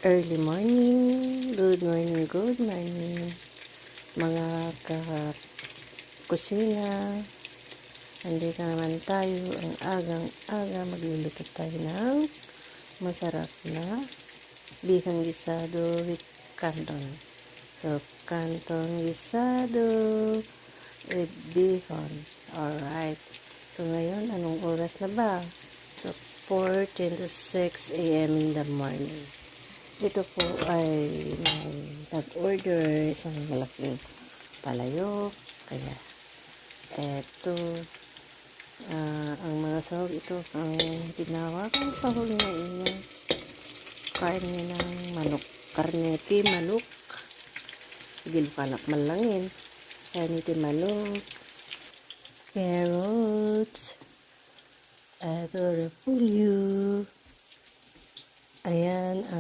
Early morning, good morning, mga kusina. Andito naman tayo, ang agang-aga, magluluto tayo ng masarap na bihang gisado with canton. So, canton gisado with bihon. Alright. So, ngayon, anong oras na ba? So, 4:26 a.m. in the morning. Dito po ay may nag-order isang malaking palayok. Kaya, eto, ang mga sahog ito, ang tinawagan sahog niya yung karne ng manok. Karne ti manok. Sigil panak malangin. Karne ti manok. Carrots. Eto, repolyo. Ayan,